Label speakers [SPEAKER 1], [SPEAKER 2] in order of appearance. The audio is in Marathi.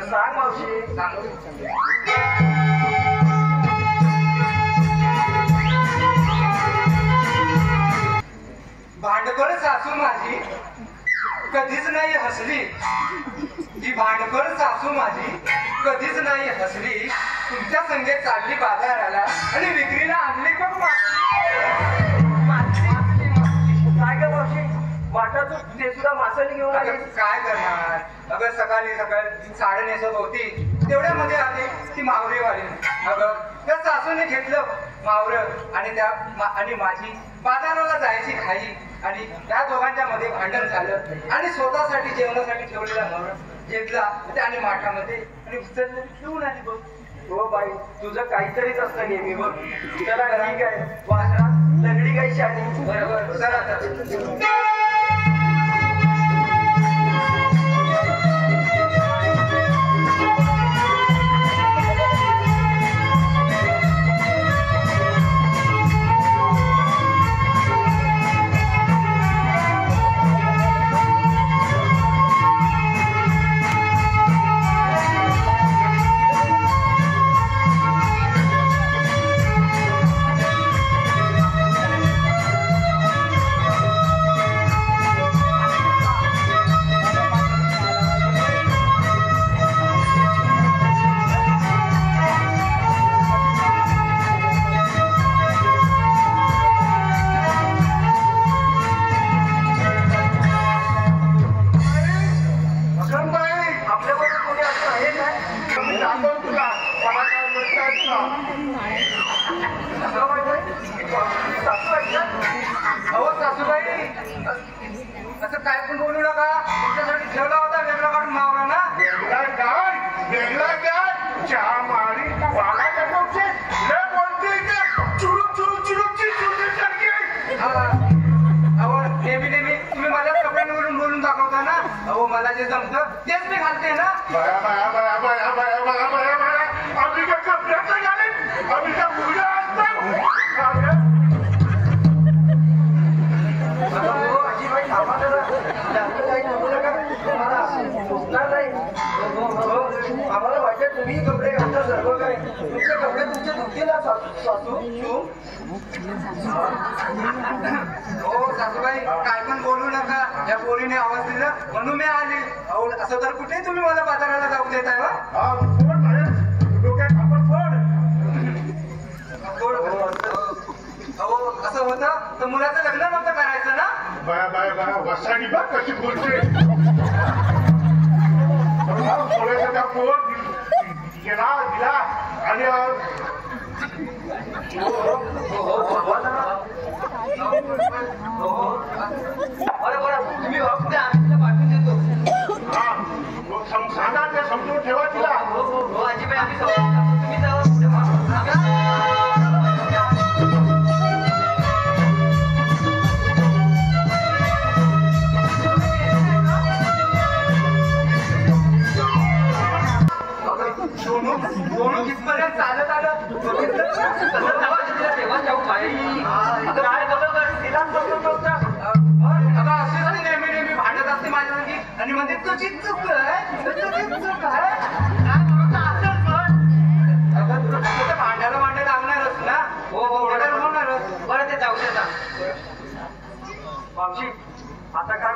[SPEAKER 1] सांग मावशी सांग. भांडखोर सासू माझी कधीच नाही हसली. ही भांडखोर सासू माझी कधीच नाही हसली. तुमच्या संगे चालली बाजाराला आणि विक्रीला आणली बघ काय ग मावशी वाटातून ते सुद्धा मासळी घेऊन आले. काय करणार अगं सकाळी साडे नेसत होती तेवढ्यामध्ये आली ती मावरीवाली. अगं त्या सासूने घेतलं मावर आणि माझी बाजाराला जायची घाई आणि त्या दोघांच्या मध्ये भांडण झालं आणि स्वतःसाठी जेवणासाठी ठेवलेला मावर घेतला आणि माठामध्ये आणि उचललं घेऊन आली बघ. हो बाई तुझं काहीतरीच असतं नेहमी बघ. त्याला घरी काय वासरात लंगडी काही शाणी. बरोबर चला असं काय पण बोलू नका. तुमच्यासाठी ठेवला होता वेगळा काढून मावरा ना. वेगळा काढ चहा मारी वाला बोलते अहो नेहमी नेहमी तुम्ही माझ्या कपड्यांवरून बोलून दाखवता ना. अहो मला जे जमतं तेच मी घालते ना. आम्ही का कपड्याचं घालेन आम्ही का मुलं असतो. आम्हाला वाटत तुम्ही कपडे घालता सर्व काय तुमचे कपडे तुमच्या दुखीला सासू. हो सासूबाई काय पण बोलू नका. या पोरीने आवाज दिला म्हणून मी आली. अहो असं तर कुठे तुम्ही मला बाजाराला जाऊ देताय वा. अहो असं होतं तर मुलाचं लग्न नव्हतं करायचं ना.
[SPEAKER 2] बाया बाया बाया वसाडी बघ कशी बोलते. थोड्यासा त्या पोट गेला दिला आणि
[SPEAKER 1] बरं तुम्ही वापरते आम्ही पाठवून देतो.
[SPEAKER 2] सांगा ते समजून ठेवा तिला.
[SPEAKER 1] हो आजीबाई आम्ही तुम्ही जाऊ. दोनों किसपर्यंत चालत आलं तेव्हा जाऊ काय नेहमी नेहमी भांडत असते माझ्या संगी आणि म्हणजे तुझी चूक भांड्याला भांडे लागणारच ना. हो हो होणारच. बरं ते जाऊ देता मावशी आता काय